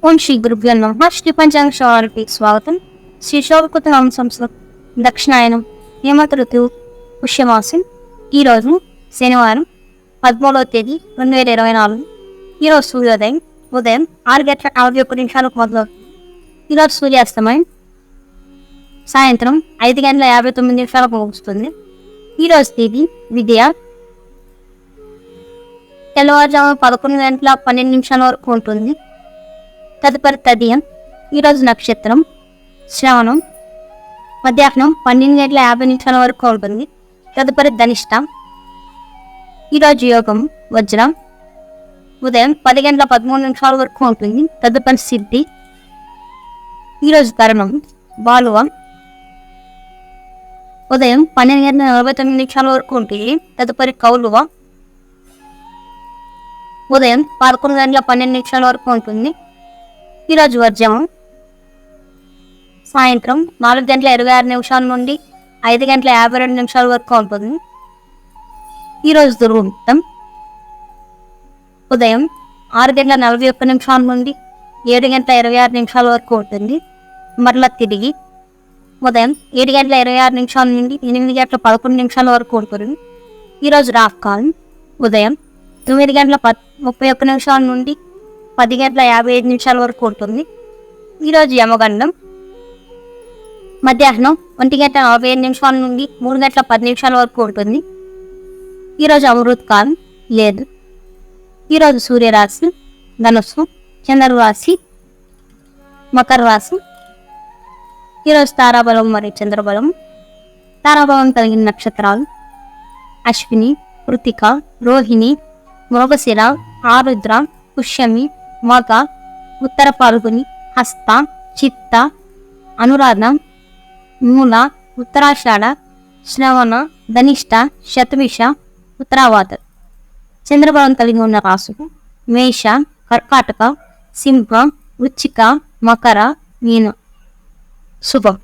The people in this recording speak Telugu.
ఓం శ్రీ గురుభ్యో నమః. శ్రీ పంచాంగ శ్రవణానికి స్వాగతం. శ్రీ శోభకృత నామ సంవత్సరం దక్షిణాయనం హేమంత ఋతువు పుష్యమాసం. ఈరోజు శనివారం 13వ తేదీ 2024. ఈరోజు సూర్యోదయం ఉదయం 6:41 మొదలవుతుంది. ఈరోజు సూర్యాస్తమయం సాయంత్రం 5:59 ముగుస్తుంది. ఈరోజు తేదీ విద్య తెల్లవారుజామున 11:12 వరకు ఉంటుంది. తదుపరి తదియం. ఈరోజు నక్షత్రం శ్రవణం మధ్యాహ్నం 12:50 వరకు ఉంటుంది. తదుపరి ధనిష్ట. ఈరోజు యోగం వజ్రం ఉదయం 10:13 వరకు ఉంటుంది. తదుపరి సిద్ధి. ఈరోజు తరుణం బాలువ ఉదయం 12:49 వరకు ఉంటుంది. తదుపరి కౌలువ ఉదయం 11:12 వరకు ఉంటుంది. ఈరోజు వర్జము సాయంత్రం 4:26 నుండి 5:52 వరకు ఉంటుంది. ఈరోజు దుర్ముహూర్తం ఉదయం 6:41 నుండి 7:26 వరకు ఉంటుంది. మరలా తిరిగి ఉదయం 7:26 నుండి 8:11 వరకు ఉంటుంది. ఈరోజు రాఫ్కాల్ ఉదయం 9:31 నుండి 10:55 వరకు ఉంటుంది. ఈరోజు యమగండం మధ్యాహ్నం 1:45 నుండి 3:10 వరకు ఉంటుంది. ఈరోజు అమృత్ కాలం లేదు. ఈరోజు సూర్యరాశి ధనుస్సు, చంద్రరాశి మకర రాశి. ఈరోజు తారాబలం మరియు చంద్రబలం. తారాబలం కలిగిన నక్షత్రాలు అశ్విని, కృతిక, రోహిణి, మృగశిర, ఆరుద్ర, పుష్యమి, మగ, ఉత్తర పాల్గొని, హస్త, చిత్త, అనురాధ, మూల, ఉత్తరాషాఢ, శ్రవణ, ధనిష్ట, శతవిష, ఉత్తరావాద. చంద్రబలం కలిగి ఉన్న రాసులు మేష, కర్కాటక, సింహ, వృచ్చిక, మకర, మీన. శుభం.